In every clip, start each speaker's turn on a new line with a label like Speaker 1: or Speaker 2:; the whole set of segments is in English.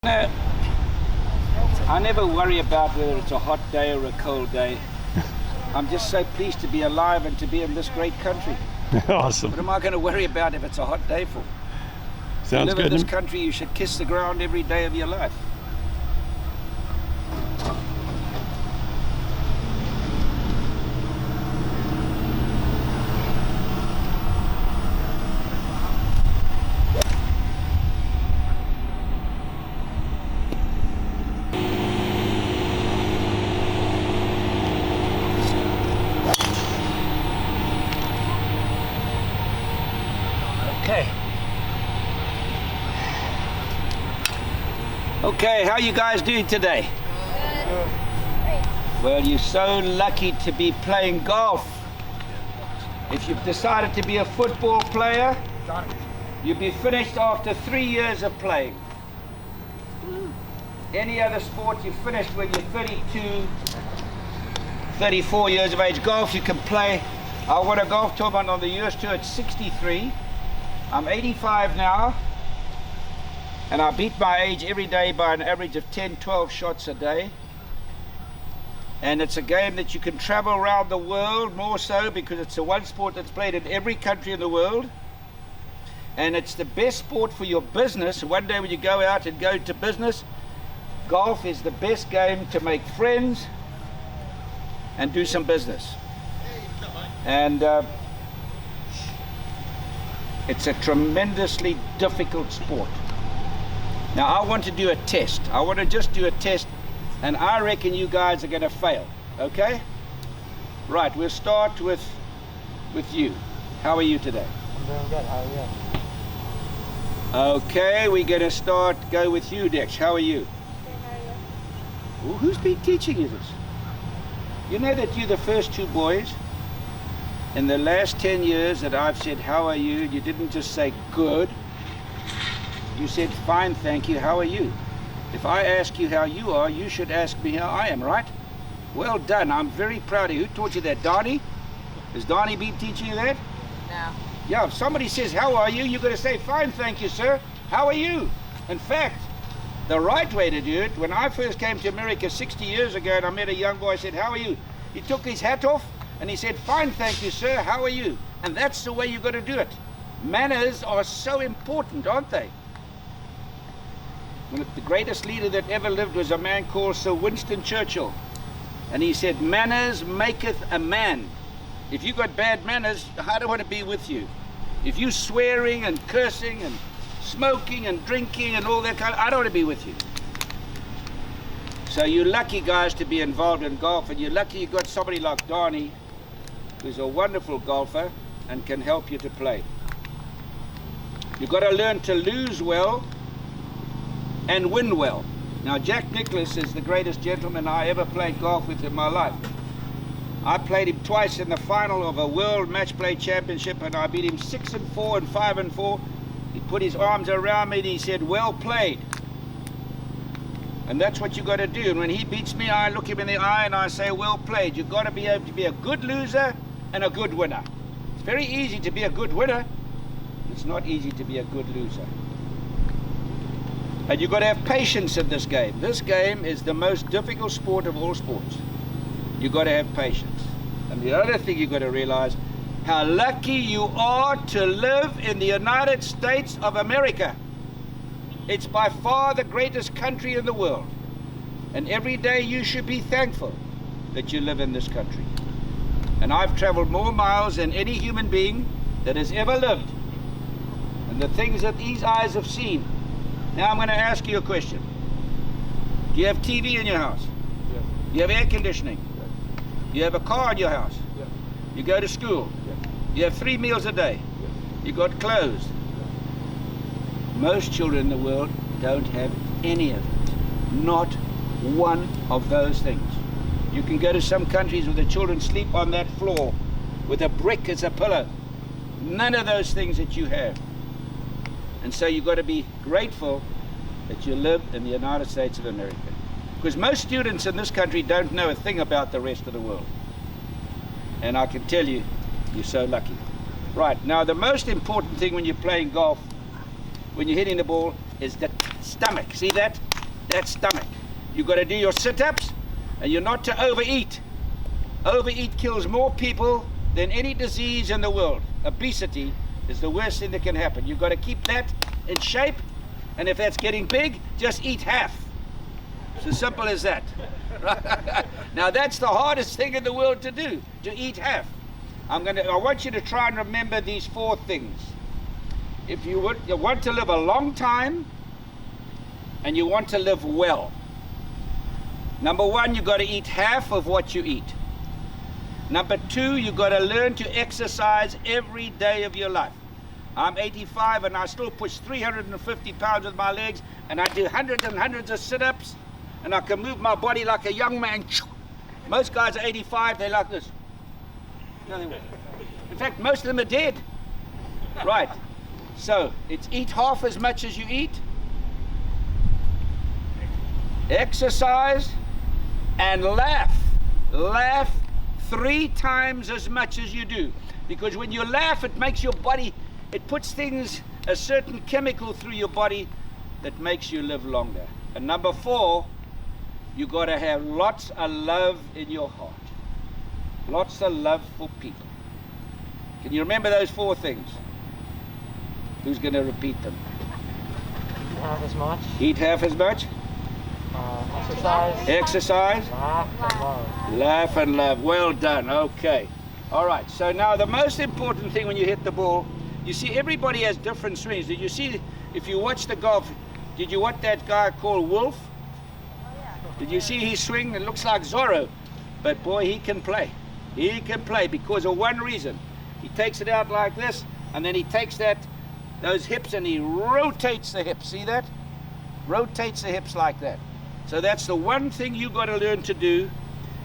Speaker 1: No, I never worry about whether it's a hot day or a cold day. I'm just so pleased to be alive and to be in this great country.
Speaker 2: Awesome.
Speaker 1: What am I going to worry about if it's a hot day for?
Speaker 2: Sounds
Speaker 1: you live
Speaker 2: good.
Speaker 1: in this country, you should kiss the ground every day of your life. Okay, how you guys doing today? Good. Well, you're so lucky to be playing golf. If you've decided to be a football player, you'll be finished after 3 years of playing. Any other sport, you finished when you're 32, 34 years of age. Golf, you can play. I won a golf tournament on the US Tour at 63. I'm 85 now. And I beat my age every day by an average of 10, 12 shots a day. And it's a game that you can travel around the world, more so because it's the one sport that's played in every country in the world. And it's the best sport for your business. One day when you go out and go to business, golf is the best game to make friends and do some business. And it's a tremendously difficult sport. Now I want to do a test. I want to just do a test, and I reckon you guys are going to fail, okay? Right, we'll start with you. How are you today?
Speaker 3: I'm doing good. How are you?
Speaker 1: Okay, we're going to go with you, Dex. How are you?
Speaker 4: Good, how are you?
Speaker 1: Well, who's been teaching you this? You know that you're the first two boys in the last 10 years that I've said, how are you? You didn't just say good. You said, fine, thank you, how are you? If I ask you how you are, you should ask me how I am, right? Well done, I'm very proud of you. Who taught you that, Darby? Has Darby been teaching you that?
Speaker 4: No.
Speaker 1: Yeah, if somebody says, how are you? You've got to say, fine, thank you, sir. How are you? In fact, the right way to do it, when I first came to America 60 years ago and I met a young boy, I said, how are you? He took his hat off and he said, fine, thank you, sir, how are you? And that's the way you've got to do it. Manners are so important, aren't they? The greatest leader that ever lived was a man called Sir Winston Churchill. And he said, manners maketh a man. If you've got bad manners, I don't want to be with you. If you're swearing and cursing and smoking and drinking and all that kind of, I don't want to be with you. So you're lucky, guys, to be involved in golf, and you're lucky you got somebody like Darby, who's a wonderful golfer and can help you to play. You've got to learn to lose well and win well. Now, Jack Nicklaus is the greatest gentleman I ever played golf with in my life. I played him twice in the final of a world match play championship, and I beat him 6-4 and 5-4. He put his arms around me and he said, well played. And that's what you got to do. And when he beats me, I look him in the eye and I say, well played. You've got to be able to be a good loser and a good winner. It's very easy to be a good winner. It's not easy to be a good loser. And you've got to have patience in this game. This game is the most difficult sport of all sports. You've got to have patience. And the other thing you've got to realize, how lucky you are to live in the United States of America. It's by far the greatest country in the world. And every day you should be thankful that you live in this country. And I've traveled more miles than any human being that has ever lived. And the things that these eyes have seen. Now I'm going to ask you a question. Do you have TV in your house?
Speaker 3: Yes.
Speaker 1: You have air conditioning?
Speaker 3: Yes.
Speaker 1: You have a car in your house?
Speaker 3: Yes.
Speaker 1: You go to school?
Speaker 3: Yes.
Speaker 1: You have 3 meals a day?
Speaker 3: Yes.
Speaker 1: You got clothes? Most children in the world don't have any of it. Not one of those things. You can go to some countries where the children sleep on that floor with a brick as a pillow. None of those things that you have. And so you've got to be grateful that you live in the United States of America. Because most students in this country don't know a thing about the rest of the world. And I can tell you, you're so lucky. Right, now the most important thing when you're playing golf, when you're hitting the ball, is the stomach. See that? that stomach. You've got to do your sit-ups, and you're not to overeat. Overeat kills more people than any disease in the world. Obesity is the worst thing that can happen. You've got to keep that in shape, and if that's getting big, just eat half. It's as simple as that. Now that's the hardest thing in the world to do, to eat half. I want you to try and remember these 4 things. If you want to live a long time, and you want to live well. Number 1, you've got to eat half of what you eat. Number 2, you've got to learn to exercise every day of your life. I'm 85 and I still push 350 pounds with my legs, and I do hundreds and hundreds of sit-ups, and I can move my body like a young man. Most guys are 85, they're like this. In fact, most of them are dead. Right. So, it's eat half as much as you eat. Exercise and laugh. Laugh 3 times as much as you do. Because when you laugh, it makes your body, it puts a certain chemical through your body that makes you live longer. And number 4, you got to have lots of love in your heart. Lots of love for people. Can you remember those 4 things? Who's going to repeat them?
Speaker 2: Half as much.
Speaker 1: Eat half as much.
Speaker 2: Exercise.
Speaker 1: Exercise.
Speaker 2: Laugh and love.
Speaker 1: Laugh and love. Well done. Okay. All right. So now the most important thing when you hit the ball, you see everybody has different swings. Did you see, if you watch the golf, did you watch that guy called Wolf? Did you see his swing? It looks like Zorro. But boy, he can play. He can play because of one reason. He takes it out like this, and then he takes those hips and he rotates the hips. See that? Rotates the hips like that. So that's the one thing you got to learn to do,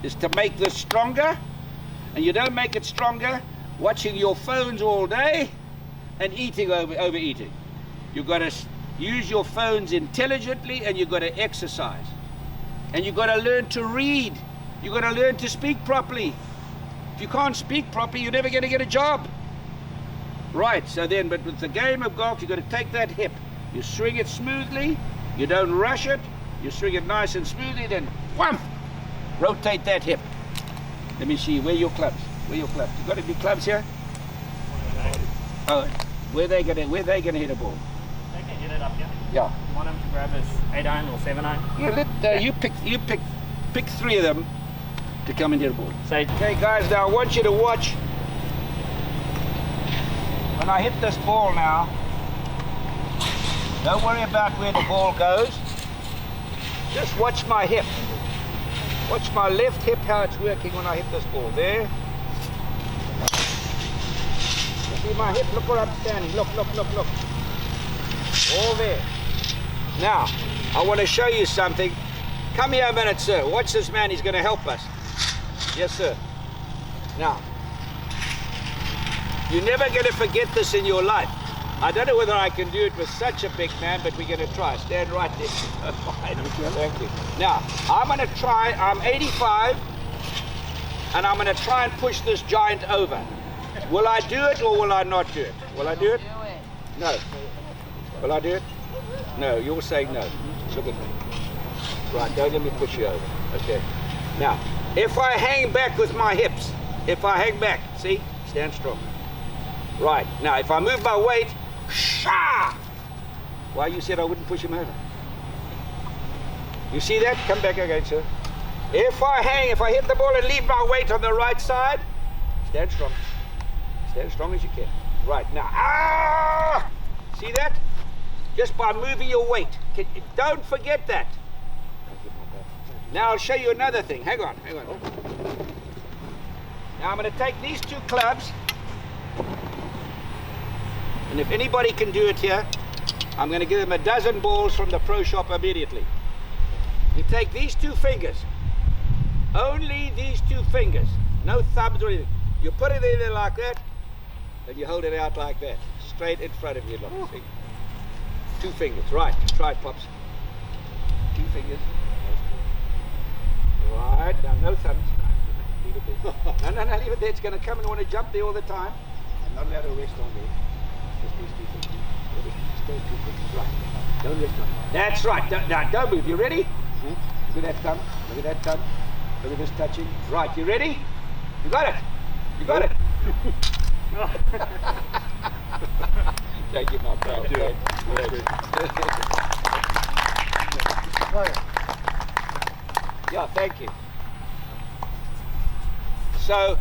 Speaker 1: is to make this stronger. And you don't make it stronger watching your phones all day and overeating. You've got to use your phones intelligently, and you've got to exercise. And you've got to learn to read. You've got to learn to speak properly. If you can't speak properly, you're never going to get a job. Right, so then, but with the game of golf, you've got to take that hip. You swing it smoothly. You don't rush it. You swing it nice and smoothly, then wham! Rotate that hip. Let me see, where are your clubs? Where are your clubs? You got any clubs here? Oh, where they gonna hit a ball?
Speaker 2: They can hit it up here.
Speaker 1: Yeah.
Speaker 2: You want them to grab his 8-iron or 7-iron?
Speaker 1: Yeah, you pick 3 of them to come and hit a ball.
Speaker 2: Say,
Speaker 1: Okay guys, now I want you to watch. When I hit this ball now, don't worry about where the ball goes. Just watch my hip. Watch my left hip, how it's working when I hit this ball. There. You see my hip? Look where I'm standing. Look. All there. Now, I want to show you something. Come here a minute, sir. Watch this man. He's going to help us. Yes, sir. Now, you're never going to forget this in your life. I don't know whether I can do it with such a big man, but we're going to try. Stand right there. Thank you. Now, I'm going to try. I'm 85, and I'm going to try and push this giant over. Will I do it or will I not do it? Will I do it? No. Will I do it? No. You're saying no. Look at me. Right, don't let me push you over. Okay. Now, if I hang back with my hips, if I hang back, see? Stand strong. Right. Now, if I move my weight, sha! Why you said I wouldn't push him over? You see that? Come back again, sir. If I hit the ball and leave my weight on the right side, stand strong. Stand as strong as you can. Right, now, ah! See that? Just by moving your weight. Don't forget that. Now I'll show you another thing. Hang on. Now I'm going to take these 2 clubs, and if anybody can do it here, I'm going to give them a dozen balls from the pro shop immediately. You take these 2 fingers, only these 2 fingers, no thumbs or anything. You put it in there like that, and you hold it out like that, straight in front of you. Look, see? 2 fingers, right? Try it, Pops. 2 fingers. Right, now no thumbs. Leave it there. No, leave it there. It's going to come and want to jump there all the time. I'm not allowed to rest on there. Just these 2 fingers. Stay 2 foot. Right. Don't lift up. That's right. Now, don't move. You ready? Look at that thumb. Look at that thumb. Look at this touching. Right. You ready? You got it. You got it. Thank you, my friend. Yeah, thank you. So,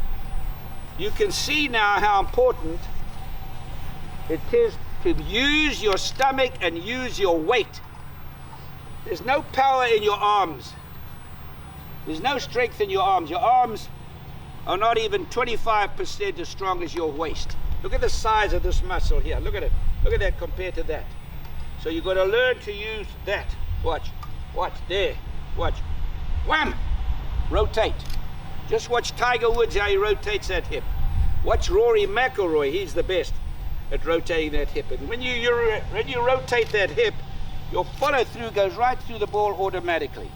Speaker 1: you can see now how important it is to use your stomach and use your weight. There's no power in your arms. There's no strength in your arms. Your arms are not even 25% as strong as your waist. Look at the size of this muscle here. Look at it. Look at that compared to that. So you've got to learn to use that. Watch. Watch. There. Watch. Wham! Rotate. Just watch Tiger Woods how he rotates that hip. Watch Rory McIlroy. He's the best at rotating that hip. And when you rotate that hip, your follow through goes right through the ball automatically.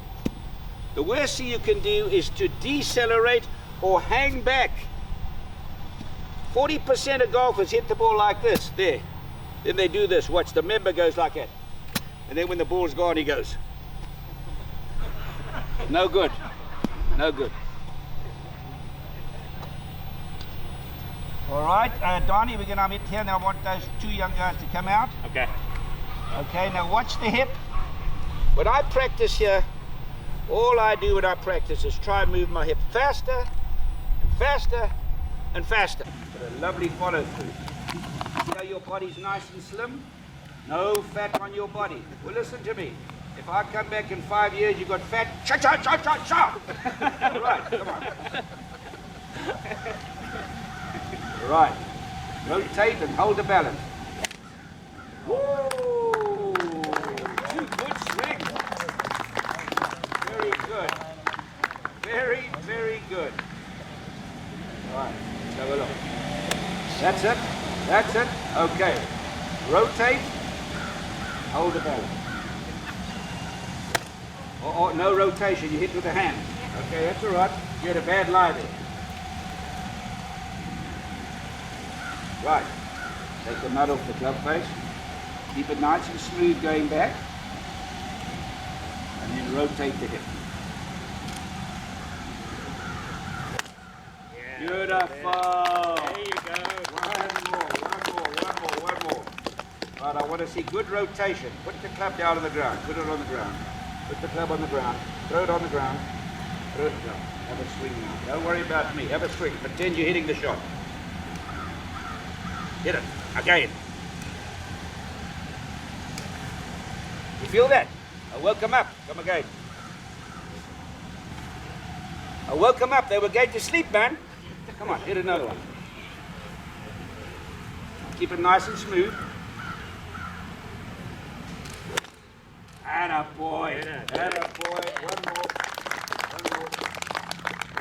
Speaker 1: The worst thing you can do is to decelerate or hang back. 40% of golfers hit the ball like this, there. Then they do this, watch, the member goes like that. And then when the ball's gone, he goes. No good, no good. All right, Donnie, we're gonna meet here. Now I want those 2 young guys to come out.
Speaker 2: Okay.
Speaker 1: Okay, now watch the hip. When I practice here, all I do when I practice is try and move my hip faster, and faster, and faster. Got a lovely follow through. See how your body's nice and slim? No fat on your body. Well, listen to me. If I come back in 5 years, you've got fat, cha. Right, come on. Right. Rotate and hold the balance. Woo! Good swing. Very good. Very, very good. All right, let's have a look. That's it. That's it. Okay. Rotate. Hold the balance. Oh, no rotation. You hit with the hand. Okay, that's all right. You had a bad lie there. Right. Take the mud off the club face. Keep it nice and smooth going back. And then rotate the hip.
Speaker 2: Yeah,
Speaker 1: Beautiful.
Speaker 2: There you go.
Speaker 1: One more. Right, I want to see good rotation. Put the club down on the ground. Put it on the ground. Put the club on the ground. Throw it on the ground. Throw it down. Have a swing now. Don't worry about me. Have a swing. Pretend you're hitting the shot. Hit it. Again. You feel that? I woke them up. Come again. I woke them up. They were going to sleep, man. Come on, hit another one. Keep it nice and smooth. Attaboy. Attaboy. One more.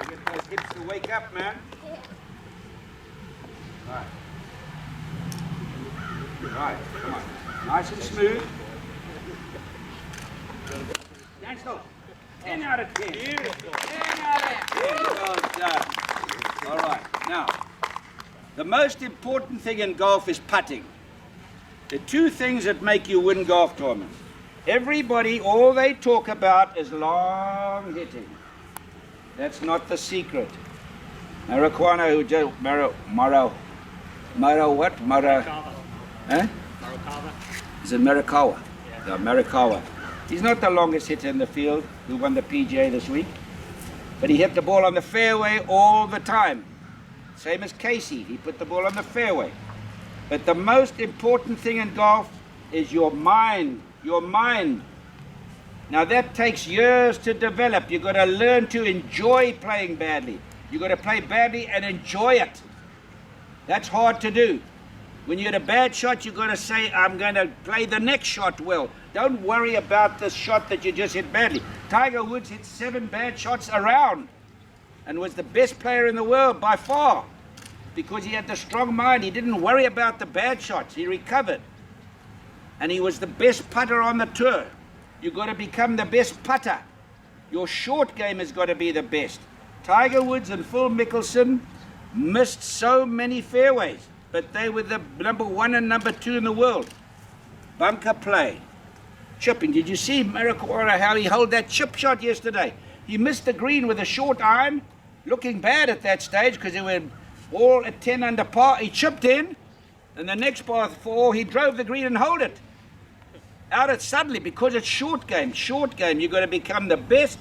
Speaker 1: Get those hips to wake up, man. Right, come on. Nice and smooth. Stand still. 10 out of 10. Beautiful. 10 out of 10. Well done. All right, now, the most important thing in golf is putting. The 2 things that make you win golf tournaments. Everybody, all they talk about is long hitting. That's not the secret. Marijuana who just, Huh?
Speaker 2: Marikawa.
Speaker 1: Is it Marikawa? Yeah. Marikawa. He's not the longest hitter in the field who won the PGA this week, but he hit the ball on the fairway all the time. Same as Casey, he put the ball on the fairway. But the most important thing in golf is your mind. Your mind. Now that takes years to develop. You've got to learn to enjoy playing badly. You've got to play badly and enjoy it. That's hard to do. When you hit a bad shot, you've got to say, I'm going to play the next shot well. Don't worry about the shot that you just hit badly. Tiger Woods hit 7 bad shots around and was the best player in the world by far because he had the strong mind. He didn't worry about the bad shots. He recovered. And he was the best putter on the tour. You've got to become the best putter. Your short game has got to be the best. Tiger Woods and Phil Mickelson missed so many fairways, but they were the number 1 and number 2 in the world. bunker play. Chipping. Did you see Marijuana how he held that chip shot yesterday? He missed the green with a short iron, looking bad at that stage because they were all at 10 under par. He chipped in, and the next par 4, he drove the green and held it. Out it suddenly because it's short game. Short game, you've got to become the best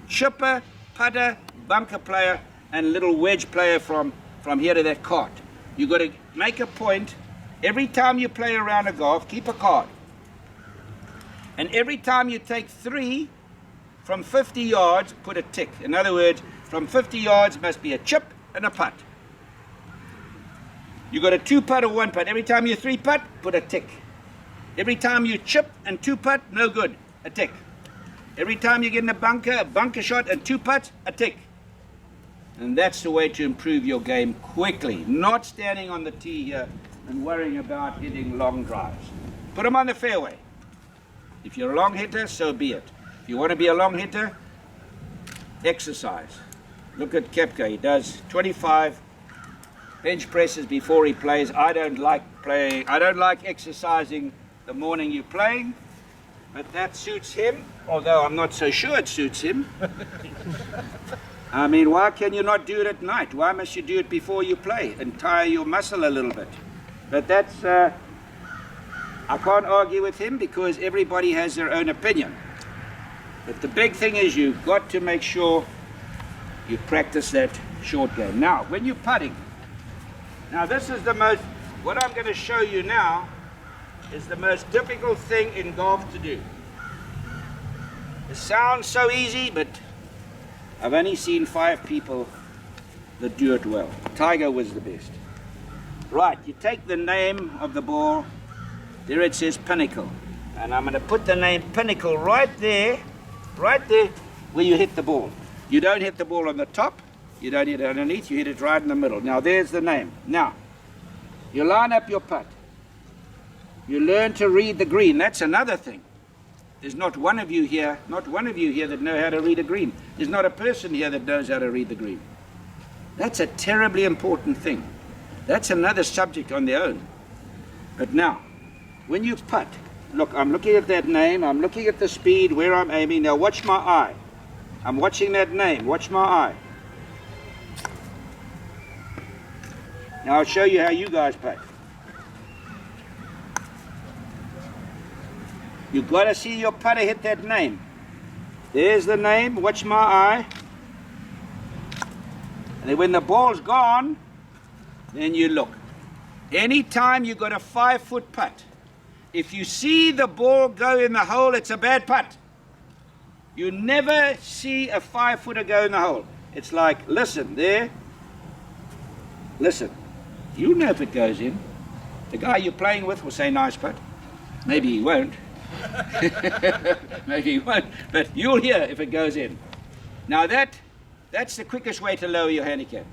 Speaker 1: chipper, putter, bunker player, and little wedge player from here to that cart. You've got to make a point. Every time you play a round of golf, keep a card. And every time you take 3 from 50 yards, put a tick. In other words, from 50 yards must be a chip and a putt. You got a 2-putt or 1-putt. Every time you 3-putt, put a tick. Every time you chip and 2-putt, no good, a tick. Every time you get in a bunker shot and 2-putt, a tick. And that's the way to improve your game quickly, not standing on the tee here and worrying about hitting long drives. Put them on the fairway. If you're a long hitter, so be it. If you want to be a long hitter, exercise. Look at Koepka. He does 25 bench presses before he plays. I don't like exercising the morning you're playing, but that suits him, although I'm not so sure it suits him. I mean, why can you not do it at night? Why must you do it before you play and tire your muscle a little bit? But that's, I can't argue with him because everybody has their own opinion. But the big thing is you've got to make sure you practice that short game. Now, when you're putting, now this is the most, what I'm going to show you now is the most difficult thing in golf to do. It sounds so easy, but I've only seen 5 people that do it well. Tiger was the best. Right, you take the name of the ball, there it says Pinnacle. And I'm going to put the name Pinnacle right there where you hit the ball. You don't hit the ball on the top, you don't hit it underneath, you hit it right in the middle. Now there's the name. Now, you line up your putt. You learn to read the green. That's another thing. There's not one of you here that know how to read a green. There's not a person here that knows how to read the green. That's a terribly important thing. That's another subject on their own. But now, when you putt, look, I'm looking at that name, I'm looking at the speed, where I'm aiming. Now watch my eye. I'm watching that name, watch my eye. Now I'll show you how you guys putt. You've got to see your putter hit that name. There's the name, watch my eye. And then when the ball's gone, then you look. Anytime you got a 5-foot putt, if you see the ball go in the hole, it's a bad putt. You never see a 5-footer go in the hole. It's like, listen, there. Listen. You know if it goes in. The guy you're playing with will say, nice putt. Maybe he won't. Maybe he won't. But you'll hear if it goes in. Now that's the quickest way to lower your handicap.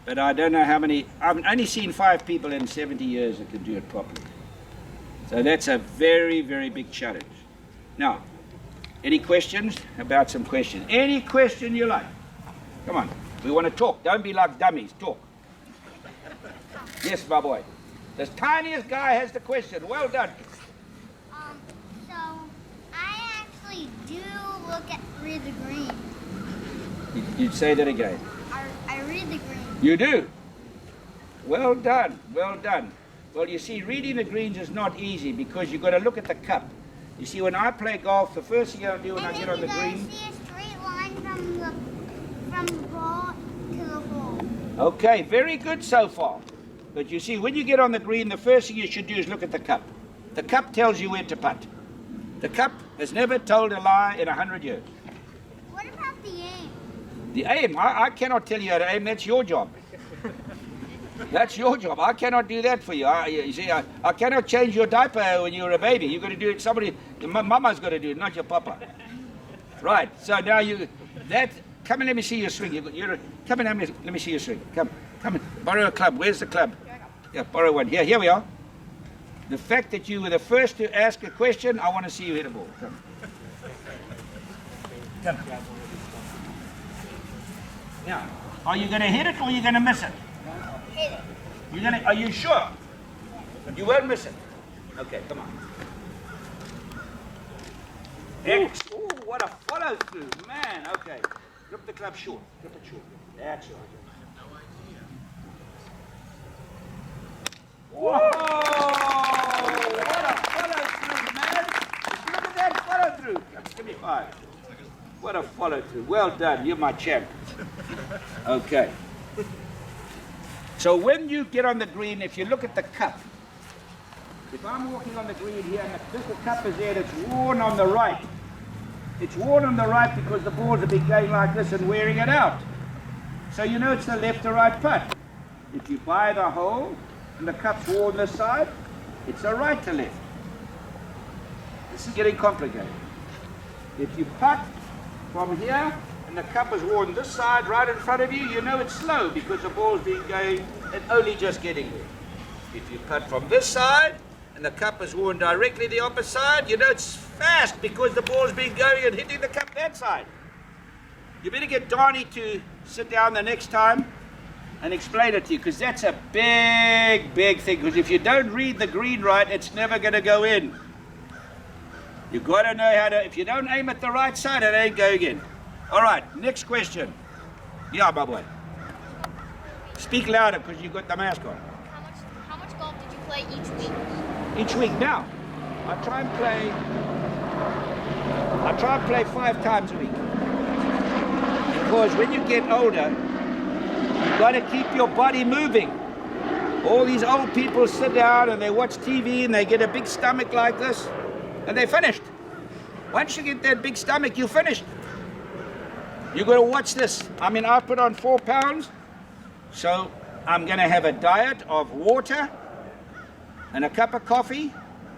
Speaker 1: But I don't know how many. I've only seen 5 people in 70 years that can do it properly. So that's a very, very big challenge. Now, any questions? About some questions. Any question you like. Come on. We want to talk. Don't be like dummies. Talk. Yes, my boy. The tiniest guy has the question. Well done.
Speaker 4: So I actually do read the green.
Speaker 1: You'd say that again.
Speaker 4: I read the green.
Speaker 1: You do? Well done. Well done. Well, you see, reading the greens is not easy because you've got to look at the cup. You see, when I play golf, the first thing I do when I get on the green...
Speaker 4: And see a straight line from the ball to the hole.
Speaker 1: Okay, very good so far. But you see, when you get on the green, the first thing you should do is look at the cup. The cup tells you where to putt. The cup has never told a lie in 100 years.
Speaker 4: What about the aim?
Speaker 1: The aim? I cannot tell you how to aim. That's your job. That's your job. I cannot do that for you. You see, I cannot change your diaper when you're a baby. You've got to do it. Mama's got to do it, not your papa. Right. So now come and let me see your swing. Come and let me see your swing. Come and borrow a club. Where's the club? Yeah, borrow one. Here we are. The fact that you were the first to ask a question, I want to see you hit a ball. Come. Come. Now, are you going to hit it or are you going to miss it?
Speaker 4: Hit it.
Speaker 1: Are you sure? You won't miss it. Okay, come on. Oh, what a follow through, man. Okay, grip the club short. Grip it short. That's right. Whoa! What a follow through, man. Look at that follow through. Give me 5. What a follow through. Well done. You're my champ. Okay. So when you get on the green, if you look at the cup, if I'm walking on the green here and the little cup is there, it's worn on the right. It's worn on the right because the balls have been going like this and wearing it out. So you know it's the left or right putt. If you buy the hole and the cup's worn this side, it's a right to left. This is getting complicated. If you putt from here and the cup is worn this side right in front of you, you know it's slow because the ball's been going and only just getting there. If you putt from this side and the cup is worn directly the opposite side, you know it's fast because the ball's been going and hitting the cup that side. You better get Darby to sit down the next time and explain it to you, because that's a big thing, because if you don't read the green right, it's never going to go in. You've got to know how to, if you don't aim at the right side, it ain't going in. All right, next question. Yeah, my boy. Speak louder because you've got the mask on.
Speaker 4: How much golf did you play each week?
Speaker 1: Each week now, I try and play 5 times a week. Because when you get older, you've got to keep your body moving. All these old people sit down and they watch TV and they get a big stomach like this and they're finished. Once you get that big stomach, you're finished. You've got to watch this. I mean, I put on 4 pounds, so I'm going to have a diet of water and a cup of coffee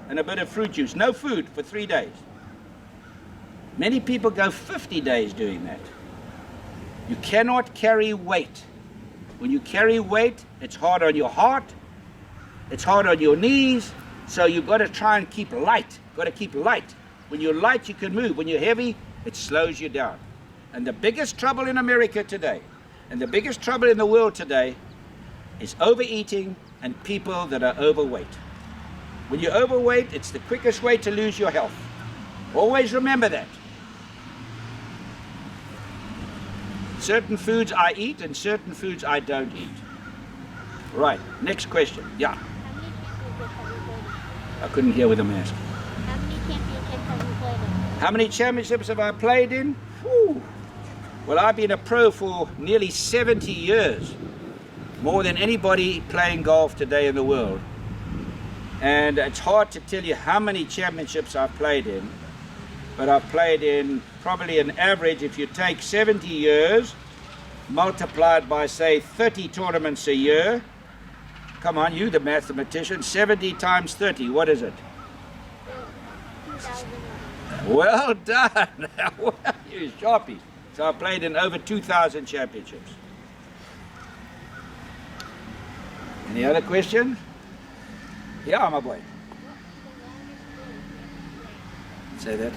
Speaker 1: and a bit of fruit juice. No food for 3 days. Many people go 50 days doing that. You cannot carry weight. When you carry weight, it's hard on your heart, it's hard on your knees, so you've got to try and keep light. Got to keep light. When you're light, you can move. When you're heavy, it slows you down. And the biggest trouble in America today, and the biggest trouble in the world today, is overeating and people that are overweight. When you're overweight, it's the quickest way to lose your health. Always remember that. Certain foods I eat and certain foods I don't eat. Right, next question. Yeah.
Speaker 4: How many championships have you played in?
Speaker 1: I couldn't hear with the mask.
Speaker 4: How many championships have you played in?
Speaker 1: How many championships have I played in? Whew. Well, I've been a pro for nearly 70 years. More than anybody playing golf today in the world. And it's hard to tell you how many championships I've played in. But I've played in probably an average, if you take 70 years, multiplied by, say, 30 tournaments a year. Come on, you the mathematician. 70 times 30, what is it?
Speaker 4: 2,000.
Speaker 1: Well done. Well, you sharpie. So I've played in over 2,000 championships. Any other question? Yeah, my boy. Say that.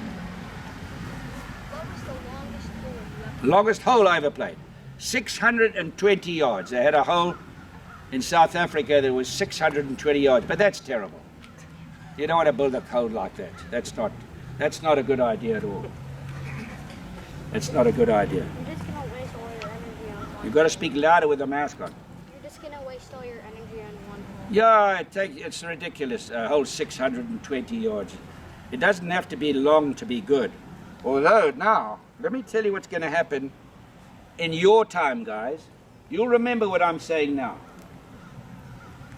Speaker 4: What was the longest hole you ever
Speaker 1: Longest hole I ever played. 620 yards. They had a hole in South Africa that was 620 yards, but that's terrible. You don't want to build a hole like that. That's not a good idea at all. It's not a good idea.
Speaker 4: You're just gonna waste all your energy on one.
Speaker 1: You've got to speak louder with the mask on.
Speaker 4: You're just gonna waste all your energy on one hole.
Speaker 1: Yeah, it's ridiculous. A whole 620 yards. It doesn't have to be long to be good. Although now, let me tell you what's going to happen in your time, guys. You'll remember what I'm saying now.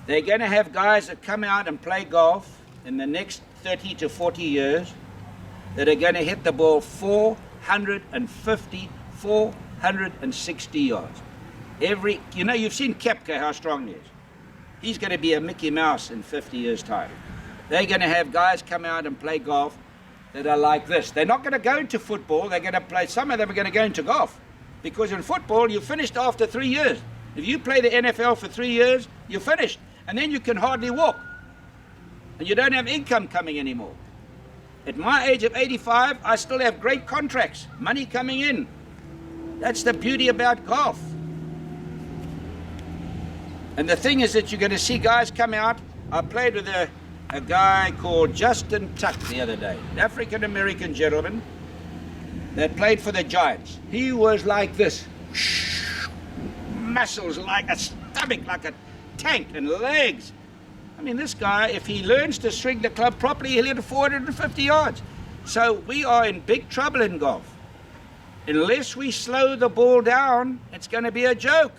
Speaker 1: They're going to have guys that come out and play golf in the next 30 to 40 years that are going to hit the ball 450, 460 yards. You've seen Koepka, how strong he is. He's going to be a Mickey Mouse in 50 years' time. They're going to have guys come out and play golf that are like this. They're not going to go into football. They're going to play, some of them are going to go into golf. Because in football, you're finished after 3 years. If you play the NFL for 3 years, you're finished. And then you can hardly walk. And you don't have income coming anymore. At my age of 85, I still have great contracts, money coming in. That's the beauty about golf. And the thing is that you're going to see guys come out. I played with a guy called Justin Tuck the other day, an African-American gentleman that played for the Giants. He was like this, muscles like a stomach, like a tank, and legs. I mean, this guy, if he learns to swing the club properly, he'll hit 450 yards. So we are in big trouble in golf. Unless we slow the ball down, it's going to be a joke.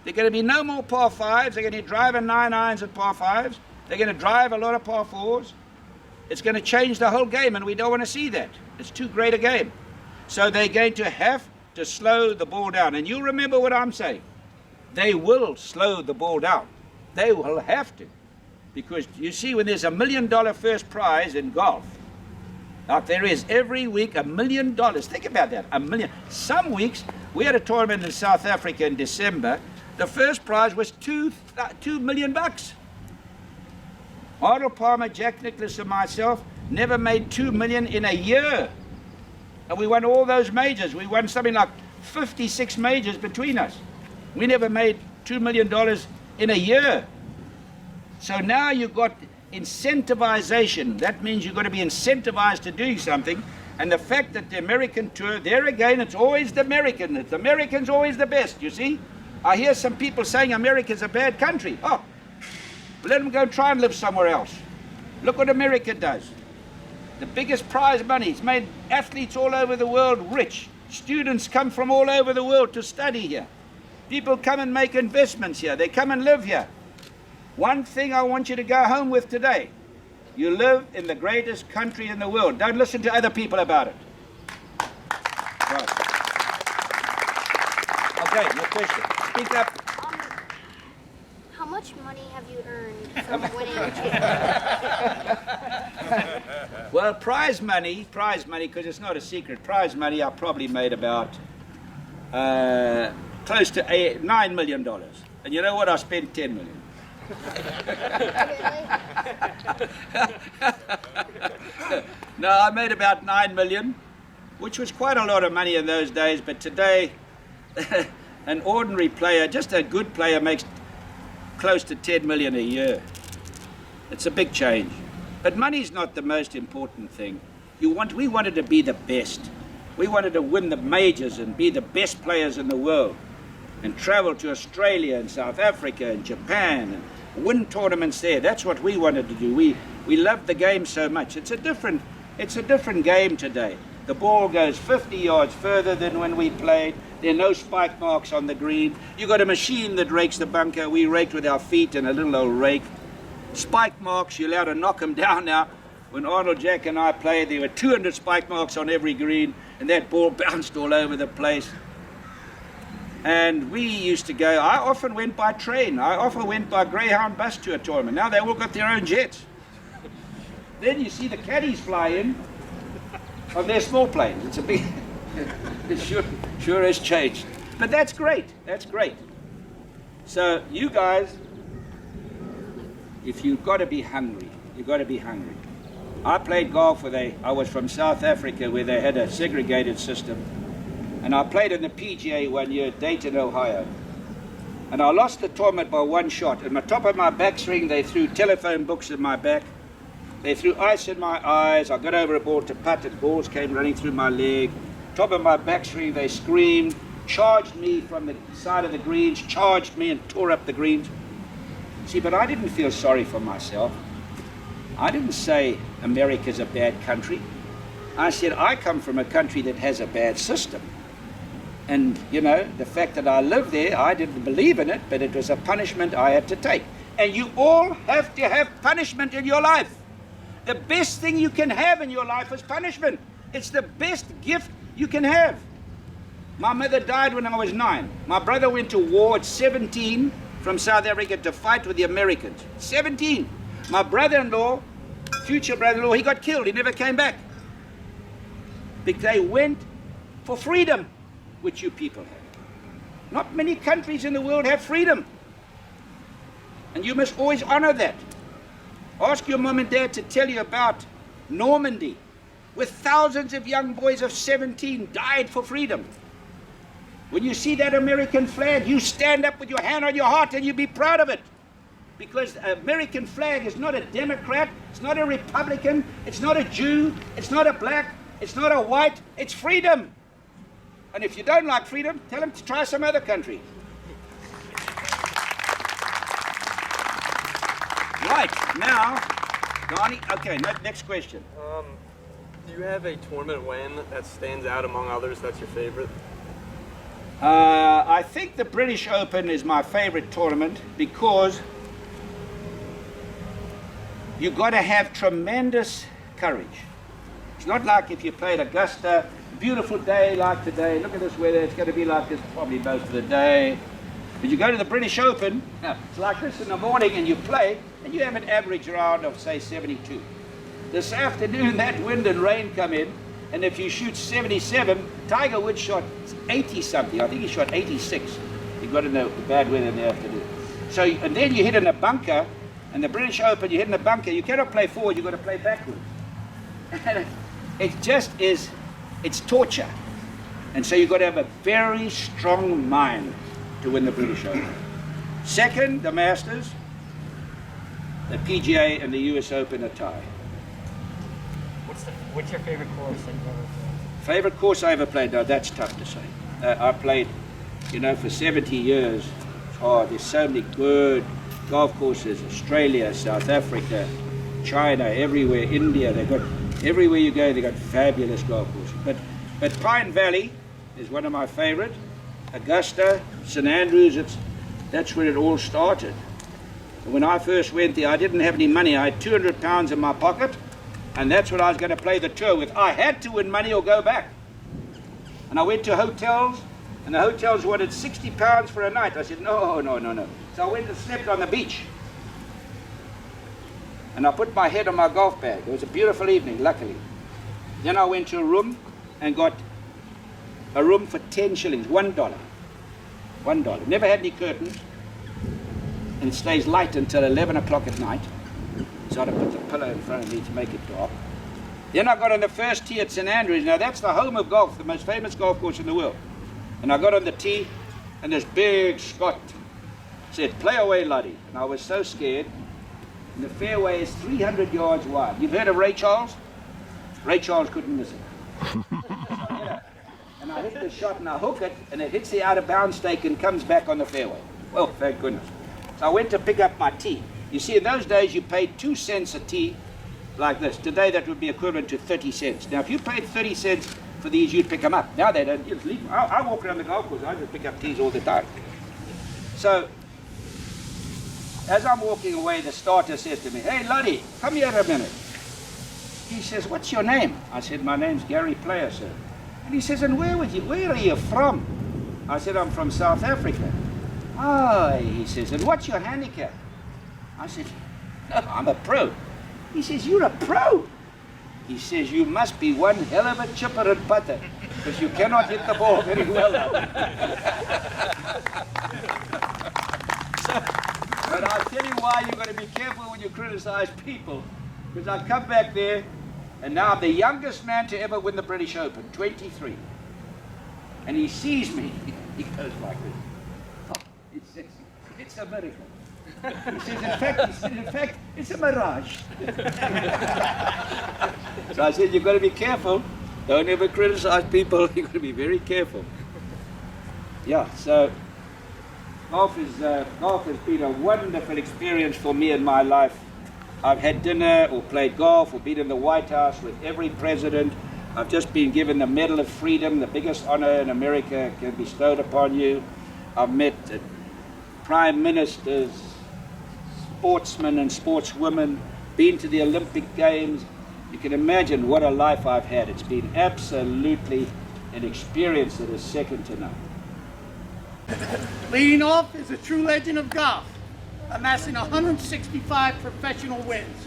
Speaker 1: There are going to be no more par fives. They're going to drive 9 irons at par fives. They're going to drive a lot of par fours. It's going to change the whole game, and we don't want to see that. It's too great a game. So they're going to have to slow the ball down. And you remember what I'm saying. They will slow the ball down. They will have to. Because you see, when there's $1 million first prize in golf, like there is every week $1 million. Think about that, $1 million. Some weeks, we had a tournament in South Africa in December. The first prize was $2 million. Arnold Palmer, Jack Nicklaus, and myself never made $2 million in a year. And we won all those majors. We won something like 56 majors between us. We never made $2 million in a year. So now you've got incentivization. That means you've got to be incentivized to doing something. And the fact that the American tour, there again, it's always the American. The American's always the best, you see. I hear some people saying America's a bad country. Oh, let them go try and live somewhere else. Look what America does. The biggest prize money. It's made athletes all over the world rich. Students come from all over the world to study here. People come and make investments here. They come and live here. One thing I want you to go home with today. You live in the greatest country in the world. Don't listen to other people about it. Right. Okay, your question. Speak up.
Speaker 4: How much money have you earned from winning a championship?
Speaker 1: Well, prize money, because it's not a secret, prize money I probably made about close to $9 million. And you know what? I spent $10 million. No, I made about 9 million, which was quite a lot of money in those days, but today an ordinary player, just a good player, makes close to 10 million a year. It's a big change. But money's not the most important thing. We wanted to be the best. We wanted to win the majors and be the best players in the world and travel to Australia and South Africa and Japan and win tournaments there. That's what we wanted to do. We loved the game so much. It's a different game today. The ball goes 50 yards further than when we played. There are no spike marks on the green. You got a machine that rakes the bunker. We raked with our feet and a little old rake. Spike marks, you're allowed to knock them down now. When Arnold, Jack and I played, there were 200 spike marks on every green, and that ball bounced all over the place. And we used to go, I often went by train. I often went by Greyhound bus to a tournament. Now they all got their own jets. Then you see the caddies fly in on their small planes. It's a big, it sure has changed. But that's great, that's great. So you guys, if you've got to be hungry, you've got to be hungry. I played golf I was from South Africa where they had a segregated system. And I played in the PGA one year, Dayton, Ohio. And I lost the tournament by one shot. At the top of my backswing, they threw telephone books in my back. They threw ice in my eyes. I got over a ball to putt, and balls came running through my leg. Top of my backswing, they screamed, charged me from the side of the greens, charged me and tore up the greens. See, but I didn't feel sorry for myself. I didn't say America's a bad country. I said I come from a country that has a bad system. And, you know, the fact that I lived there, I didn't believe in it, but it was a punishment I had to take. And you all have to have punishment in your life. The best thing you can have in your life is punishment. It's the best gift you can have. My mother died when I was 9. My brother went to war at 17 from South Africa to fight with the Americans. 17. My brother-in-law, future brother-in-law, he got killed. He never came back. Because they went for freedom, which you people have. Not many countries in the world have freedom. And you must always honor that. Ask your mom and dad to tell you about Normandy, where thousands of young boys of 17 died for freedom. When you see that American flag, you stand up with your hand on your heart and you be proud of it. because the American flag is not a Democrat, it's not a Republican, it's not a Jew, it's not a black, it's not a white, it's freedom. And if you don't like freedom, tell them to try some other country. Right, now, Donnie, okay, next question.
Speaker 3: Do you have a tournament win that stands out among others that's your favorite?
Speaker 1: I think the British Open is my favorite tournament because you've got to have tremendous courage. It's not like if you played Augusta, beautiful day like today, look at this weather, it's going to be like this probably most of the day. But you go to the British Open, it's like this in the morning and you play, and you have an average round of say 72. This afternoon that wind and rain come in, and if you shoot 77, Tiger Woods shot 80 something, I think he shot 86. He got in the bad weather in the afternoon. So, and then you hit in a bunker, and the British Open, you hit in a bunker, you cannot play forward, you've got to play backwards. And it just is, it's torture. And so you've got to have a very strong mind to win the British Open. Second, the Masters, the PGA and the US Open are tied.
Speaker 2: What's your favorite course that you've ever played?
Speaker 1: Favorite course I ever played? Now that's tough to say. I played, you know, for 70 years. Oh, there's so many good golf courses. Australia, South Africa, China, everywhere, India. They've got, everywhere you go, they've got fabulous golf courses. But Pine Valley is one of my favorite. Augusta, St Andrews, that's where it all started. When I first went there, I didn't have any money. I had 200 pounds in my pocket, and that's what I was going to play the tour with. I had to win money or go back. And I went to hotels, and the hotels wanted 60 pounds for a night. I said, no. So I went and slept on the beach. And I put my head on my golf bag. It was a beautiful evening, luckily. Then I went to a room and got a room for 10 shillings, $1. $1. Never had any curtains. And it stays light until 11 o'clock at night. So I had to put the pillow in front of me to make it dark. Then I got on the first tee at St Andrews. Now that's the home of golf, the most famous golf course in the world. And I got on the tee, and this big Scot said, play away, laddie. And I was so scared. And the fairway is 300 yards wide. You've heard of Ray Charles? Ray Charles couldn't miss it. And I hit the shot and I hook it, and it hits the out of bounds stake and comes back on the fairway. Well, thank goodness. So I went to pick up my tee. You see, in those days you paid 2 cents a tee like this. Today that would be equivalent to 30 cents. Now if you paid 30 cents for these, you'd pick them up. Now they don't, you just leave them. I walk around the golf course, I just pick up tees all the time. So as I'm walking away, the starter says to me, hey laddie, come here a minute. He says, what's your name? I said, my name's Gary Player, sir. And he says, and where are you from? I said, I'm from South Africa. Ah, he says, and what's your handicap? I said, no, I'm a pro. He says, you're a pro? He says, you must be one hell of a chipper and putter, because you cannot hit the ball very well. But I'll tell you why you've got to be careful when you criticize people, because I come back there, and now I'm the youngest man to ever win the British Open, 23. And he sees me, he goes like this. Oh, it's a miracle. He says, in fact, it's a mirage. So I said, you've got to be careful. Don't ever criticize people. You've got to be very careful. Yeah, so golf has been a wonderful experience for me in my life. I've had dinner or played golf or been in the White House with every president. I've just been given the Medal of Freedom, the biggest honor in America can be bestowed upon you. I've met prime ministers, sportsmen and sportswomen, been to the Olympic Games. You can imagine what a life I've had. It's been absolutely an experience that is second to none.
Speaker 5: Leading off is a true legend of golf, amassing 165 professional wins,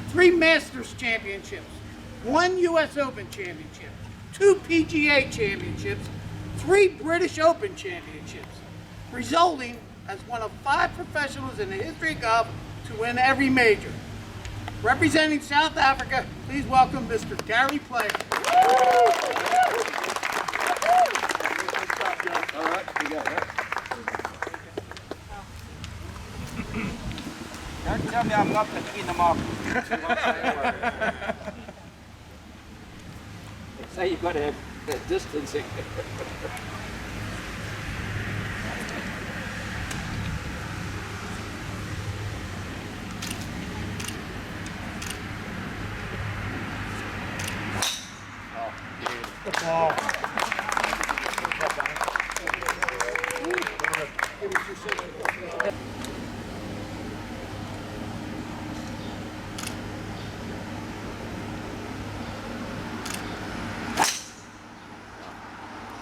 Speaker 5: 3 Masters championships, 1 US Open championship, 2 PGA championships, 3 British Open championships, resulting as one of 5 professionals in the history of golf to win every major. Representing South Africa, please welcome Mr. Gary Player.
Speaker 1: All right, you got it. tell me I'm not the queen of marbles. They say you've got to have distancing.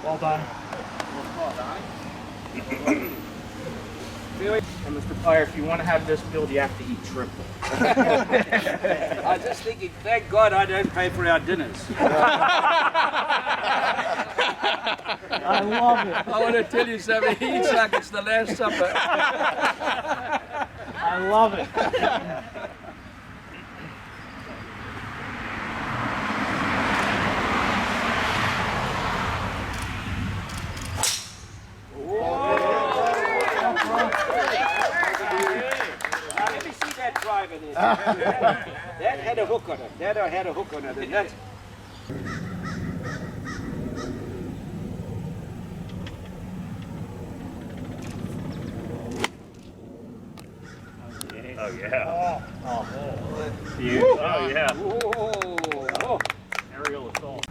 Speaker 2: Well done.
Speaker 6: And Mr. Pryor, if you want to have this build, you have to eat triple.
Speaker 1: I was just thinking, thank God I don't pay for our dinners.
Speaker 2: I love it.
Speaker 1: I want to tell you something, he eats like it's the Last Supper.
Speaker 2: I love it.
Speaker 1: Let me see that driver there. That had a hook on it. That had a hook on it. And that's...
Speaker 6: Oh, yeah.
Speaker 2: Oh,
Speaker 6: Beautiful. Oh, yeah.
Speaker 1: Oh.
Speaker 6: Aerial assault.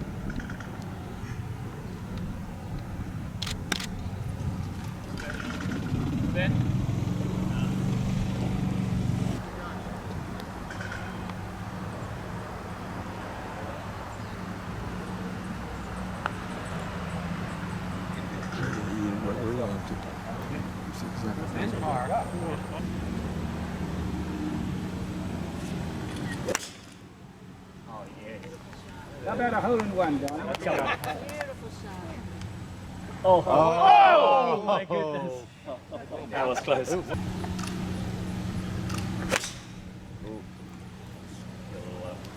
Speaker 1: How about a hole in one, Don?
Speaker 2: oh my goodness.
Speaker 6: That was close.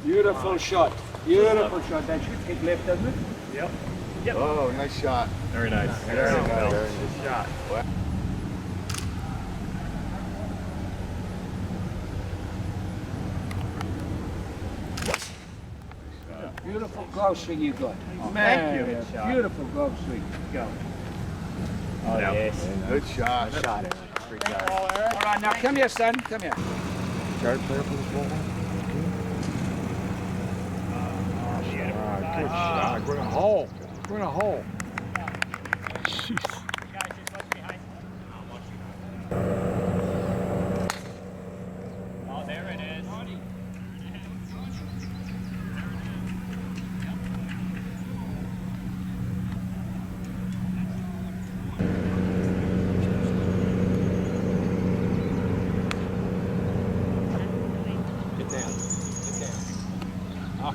Speaker 1: Beautiful shot. Beautiful shot. That should hit left, doesn't it?
Speaker 6: Yep.
Speaker 7: Oh, nice shot.
Speaker 6: Very nice.
Speaker 7: Very nice.
Speaker 6: Good shot.
Speaker 1: Beautiful golf swing you got.
Speaker 2: Thank you.
Speaker 6: Good shot.
Speaker 1: Beautiful golf swing. Go.
Speaker 6: Oh, yes.
Speaker 7: Good shot.
Speaker 6: Shot it. Great job.
Speaker 1: All right, now come here, son. Come here.
Speaker 7: Card player for this ball. Good shot. We're in a hole. We're in a hole. Jeez.
Speaker 6: Oh, there it is.
Speaker 1: Get down. Get down. Oh.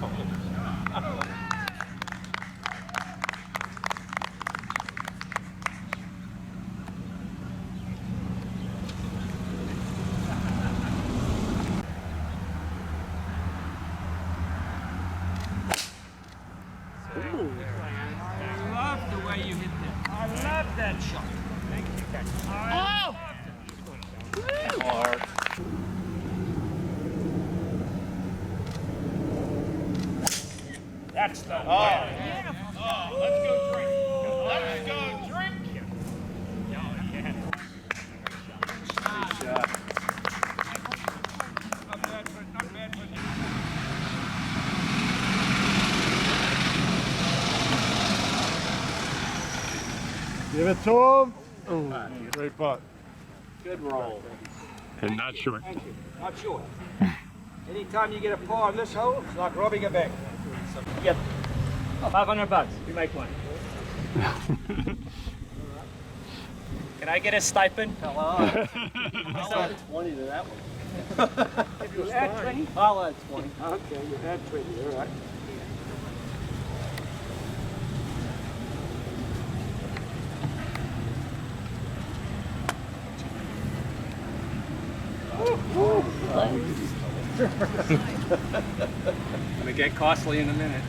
Speaker 1: I love the way you hit that. I love that shot. Thank you.
Speaker 6: That's the way. Oh, let's go drink. Let's go drink. Oh, yeah.
Speaker 1: Good shot. Not bad for not bad for
Speaker 7: Give it to him. Oh, great putt.
Speaker 1: good roll.
Speaker 7: And not short.
Speaker 1: Thank you. Not short. Anytime you get a par on this hole, it's like robbing a bank.
Speaker 6: Yep. $500. You make one. Can I get a stipend?
Speaker 2: Hello. I'll add 20 to that one.
Speaker 1: You add 20?
Speaker 2: I'll add 20.
Speaker 1: Okay, you add 20, all right.
Speaker 6: Gonna get costly in a minute.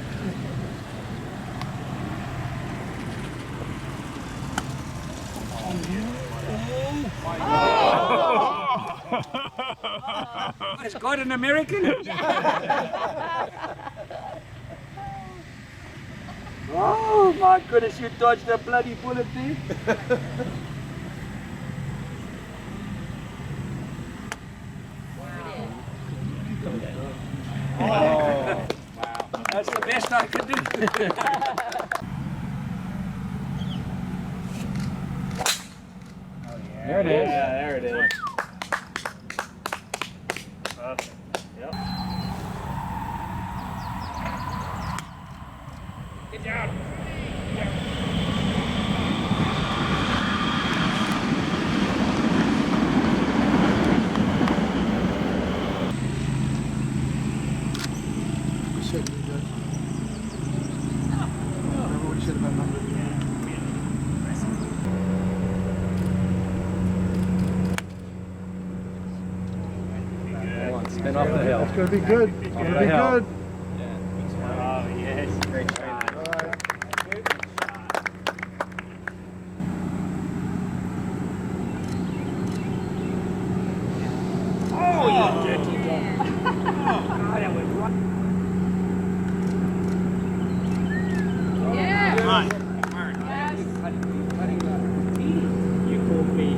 Speaker 1: That's quite an American. Oh my goodness, you dodged a bloody bullet there. Oh, wow. That's the best I could do.
Speaker 7: There it is.
Speaker 2: Yeah, there it is. Perfect. Yep.
Speaker 6: Get down.
Speaker 2: Spin off the hill.
Speaker 7: It's going to be good. It's going to be good.
Speaker 2: Oh, yes. Great shot.
Speaker 1: Oh, you dirty dog. Oh, that went right.
Speaker 6: Yeah.
Speaker 2: Come on. You called me.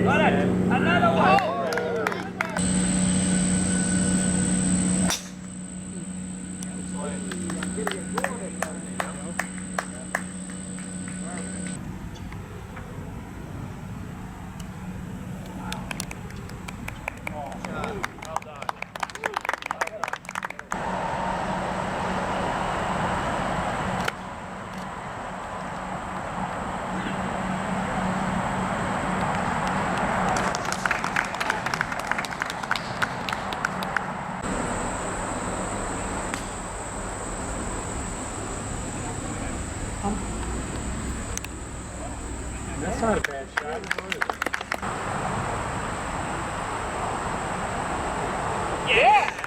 Speaker 1: Got it. Another one.
Speaker 2: That's not a bad shot.
Speaker 6: Yeah.